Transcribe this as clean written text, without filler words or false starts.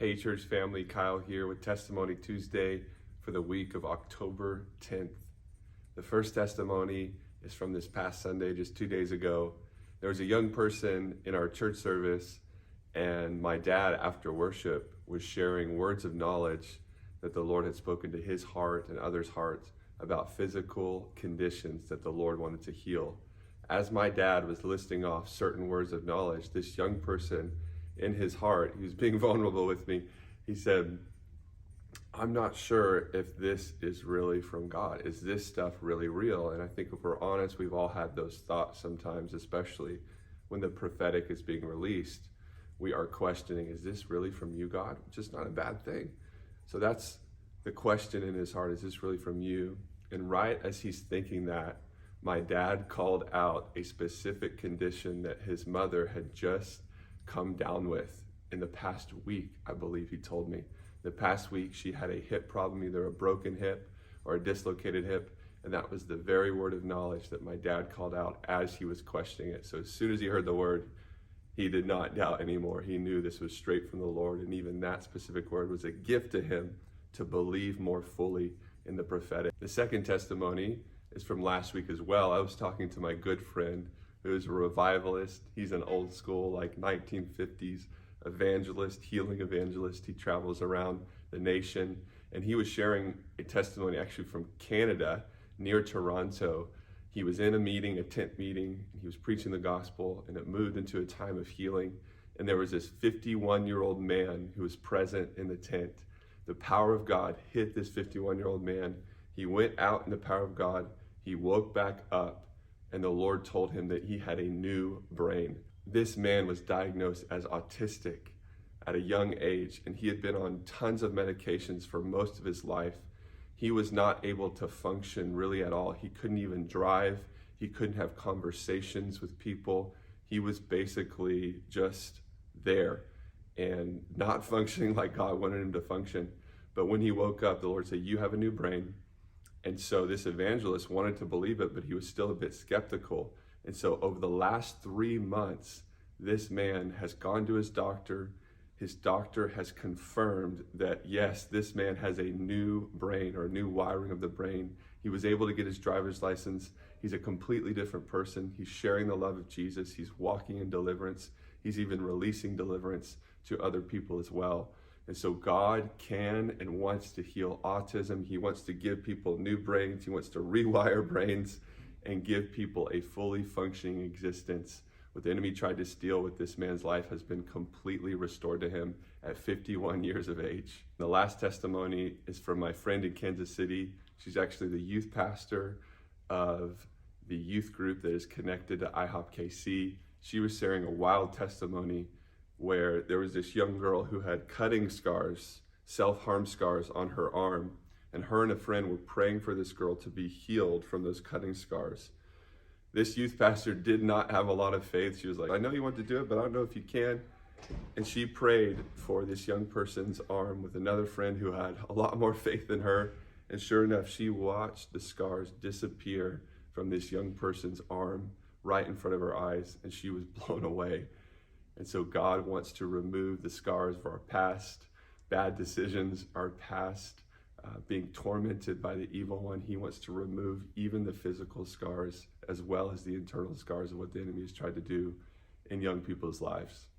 Hey church family, Kyle here with Testimony Tuesday for the week of October 10th. The first testimony is from this past Sunday, just 2 days ago. There was a young person in our church service, and my dad, after worship, was sharing words of knowledge that the Lord had spoken to his heart and others' hearts about physical conditions that the Lord wanted to heal. As my dad was listing off certain words of knowledge, this young person in his heart, he was being vulnerable with me. He said, I'm not sure if this is really from God. Is this stuff really real? And I think if we're honest, we've all had those thoughts sometimes, especially when the prophetic is being released. We are questioning, is this really from you, God? Which is not a bad thing. So that's the question in his heart. Is this really from you? And right as he's thinking that, my dad called out a specific condition that his mother had just come down with in the past week. I believe he told me the past week she had a hip problem, either a broken hip or a dislocated hip, and that was the very word of knowledge that my dad called out as he was questioning it. So as soon as he heard the word, he did not doubt anymore. He knew this was straight from the Lord, and even that specific word was a gift to him to believe more fully in the prophetic. The second testimony is from last week as well. I was talking to my good friend who's a revivalist. He's an old school, like 1950s evangelist, healing evangelist. He travels around the nation, and he was sharing a testimony actually from Canada near Toronto. He was in a meeting, a tent meeting, and he was preaching the gospel, and it moved into a time of healing. And there was this 51-year-old man who was present in the tent. The power of God hit this 51-year-old man. He went out in the power of God. He woke back up, and the Lord told him that he had a new brain. This man was diagnosed as autistic at a young age, and he had been on tons of medications for most of his life. He was not able to function really at all. He couldn't even drive. He couldn't have conversations with people. He was basically just there and not functioning like God wanted him to function. But when he woke up, the Lord said, you have a new brain. And so this evangelist wanted to believe it, but he was still a bit skeptical. And so over the last 3 months, this man has gone to his doctor. His doctor has confirmed that, yes, this man has a new brain, or a new wiring of the brain. He was able to get his driver's license. He's a completely different person. He's sharing the love of Jesus. He's walking in deliverance. He's even releasing deliverance to other people as well. And so God can and wants to heal autism. He wants to give people new brains. He wants to rewire brains and give people a fully functioning existence. What the enemy tried to steal with this man's life has been completely restored to him at 51 years of age. The last testimony is from my friend in Kansas City. She's actually the youth pastor of the youth group that is connected to IHOP KC. She was sharing a wild testimony where there was this young girl who had cutting scars, self-harm scars on her arm, and her and a friend were praying for this girl to be healed from those cutting scars. This youth pastor did not have a lot of faith. She was like, I know you want to do it, but I don't know if you can. And she prayed for this young person's arm with another friend who had a lot more faith than her. And sure enough, she watched the scars disappear from this young person's arm right in front of her eyes, and she was blown away. And so God wants to remove the scars of our past bad decisions, our past being tormented by the evil one. He wants to remove even the physical scars as well as the internal scars of what the enemy has tried to do in young people's lives.